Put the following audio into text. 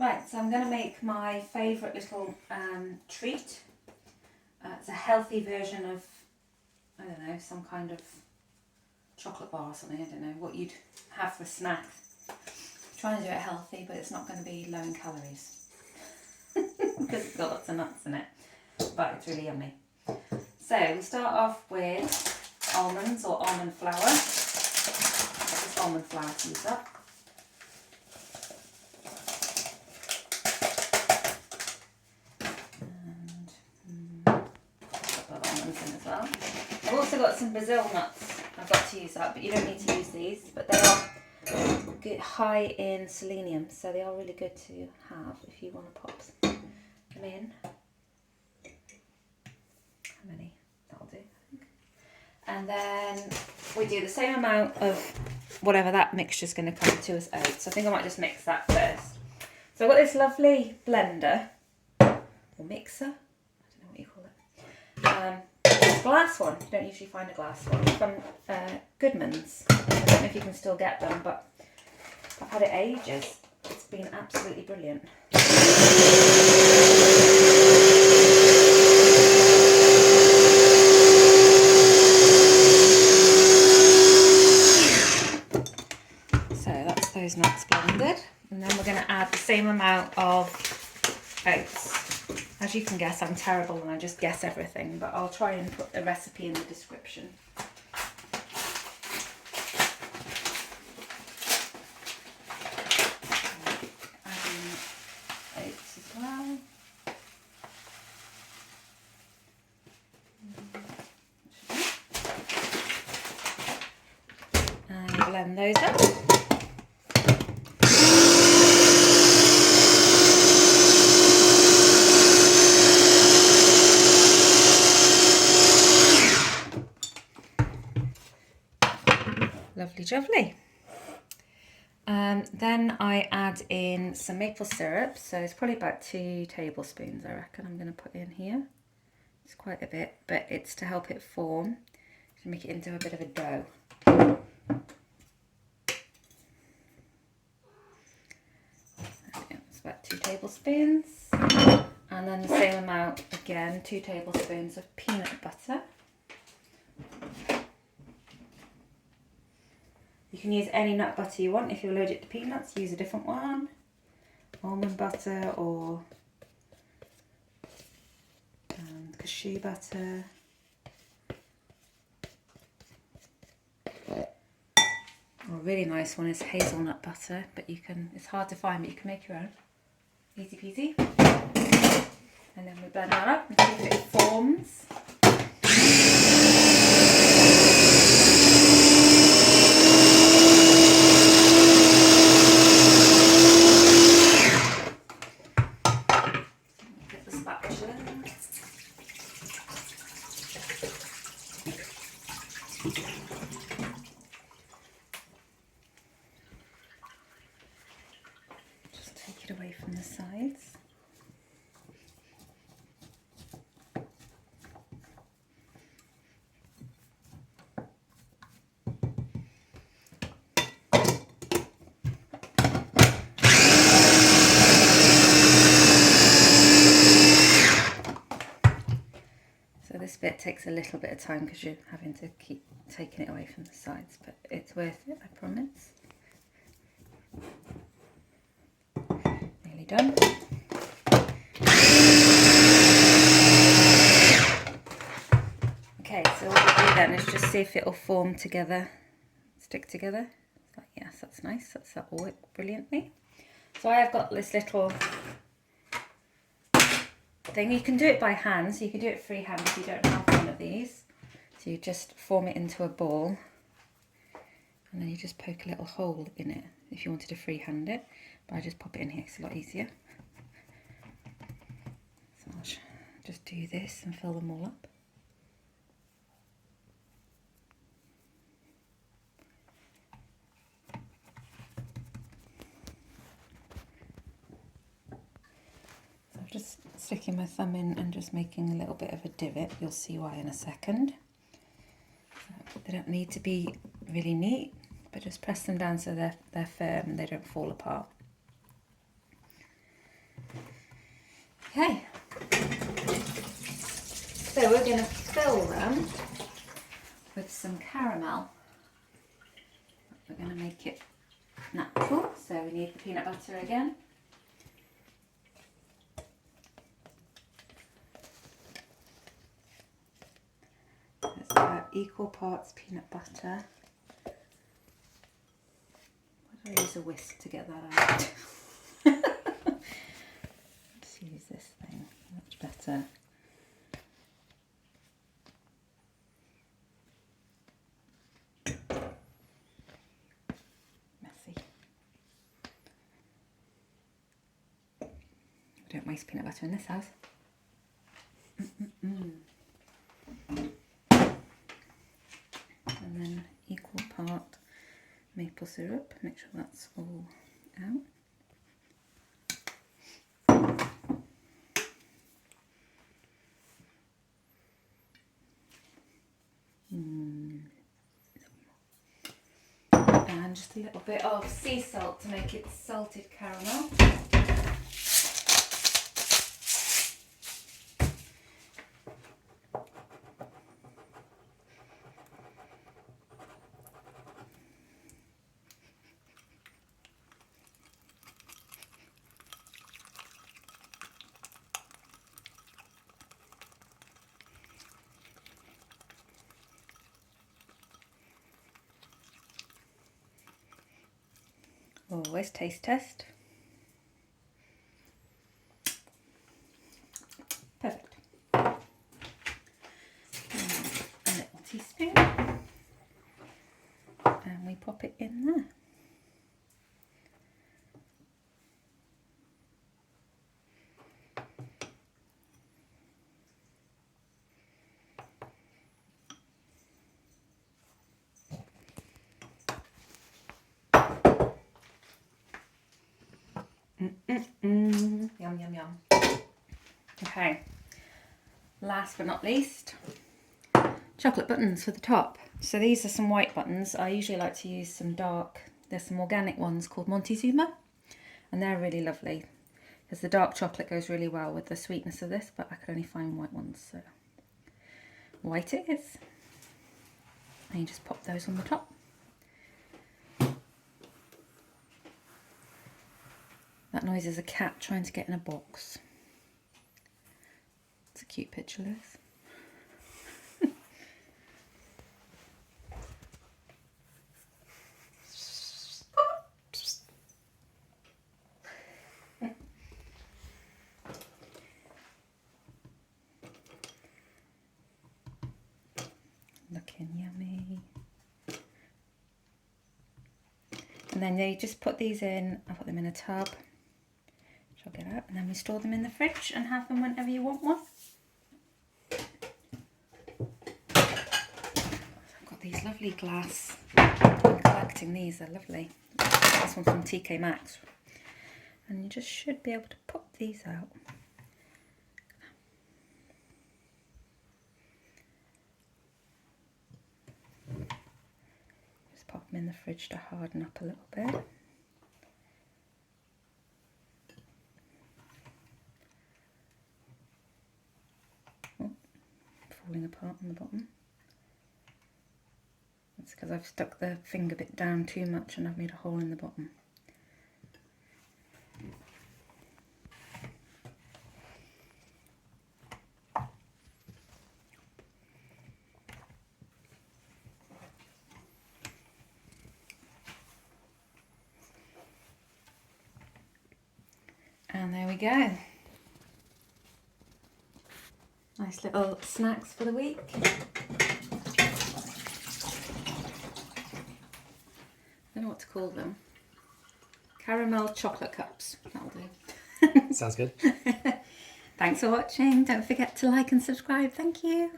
Right, so I'm going to make my favourite little treat. It's a healthy version of, I don't know, some kind of chocolate bar or something. I don't know what you'd have for a snack. I'm trying to do it healthy, but it's not going to be low in calories because it's got lots of nuts in it, but it's really yummy. So we start off with almonds or almond flour. I've got this almond flour to use up. As well. I've also got some Brazil nuts I've got to use up, but you don't need to use these, but they are good, high in selenium, so they are really good to have if you want to pop them in. How many? That'll do, I think. And then we do the same amount of whatever that mixture is going to come to as oats. I think I might just mix that first. So I've got this lovely blender, or mixer, I don't know what you call it. Glass one, you don't usually find a glass one, from Goodman's. I don't know if you can still get them, but I've had it ages. It's been absolutely brilliant. So that's those nuts blended, and then we're going to add the same amount of oats. As you can guess, I'm terrible and I just guess everything, but I'll try and put the recipe in the description. Adding oats as well. And blend those up. Lovely jubbly. Then I add in some maple syrup, so it's probably about 2 tablespoons I reckon I'm going to put in here. It's quite a bit, but it's to help it form, to make it into a bit of a dough. It's about 2 tablespoons. And then the same amount again, 2 tablespoons of peanut butter. You can use any nut butter you want. If you're allergic to peanuts, use a different one. Almond butter or cashew butter. A really nice one is hazelnut butter, but it's hard to find, but you can make your own. Easy peasy. And then we blend that up and see if it forms. Just take it away from the sides. So this bit takes a little bit of time because you're having to keep taking it away from the sides, but it's worth it, I promise. Nearly done. Okay, so what we do then is just see if it'll form together, stick together. It's like, yes, that's nice, that will work brilliantly. So I have got this little thing. You can do it by hand, so you can do it freehand if you don't have one of these. So you just form it into a ball, and then you just poke a little hole in it if you wanted to freehand it, but I just pop it in here, it's a lot easier. So I'll just do this and fill them all up. Just sticking my thumb in and just making a little bit of a divot. You'll see why in a second. So they don't need to be really neat, but just press them down so they're firm and they don't fall apart. Okay. So we're going to fill them with some caramel. We're going to make it natural, so we need the peanut butter again. It's about equal parts peanut butter. Why do I use a whisk to get that out? Let's use this thing, much better. Don't waste peanut butter in this house. And then equal part maple syrup. Make sure that's all out. And just a little bit of sea salt to make it salted caramel. Always taste test. Perfect. And a little teaspoon. And we pop it in there. Yum, yum, yum. Okay, last but not least, chocolate buttons for the top. So these are some white buttons. I usually like to use some dark, there's some organic ones called Montezuma, and they're really lovely because the dark chocolate goes really well with the sweetness of this, but I could only find white ones, so white it is. And you just pop those on the top. That noise is a cat trying to get in a box. It's a cute picture, Liz. Looking yummy. And then you just put these in, I put them in a tub. I'll get out, and then we store them in the fridge and have them whenever you want one. I've got these lovely glass. I'm collecting these, they're lovely. This one from TK Maxx. And you just should be able to pop these out. Just pop them in the fridge to harden up a little bit. Falling apart on the bottom. That's because I've stuck the finger bit down too much and I've made a hole in the bottom. And there we go. Nice little snacks for the week. I don't know what to call them. Caramel chocolate cups. That'll do. Sounds good. Thanks for watching. Don't forget to like and subscribe. Thank you.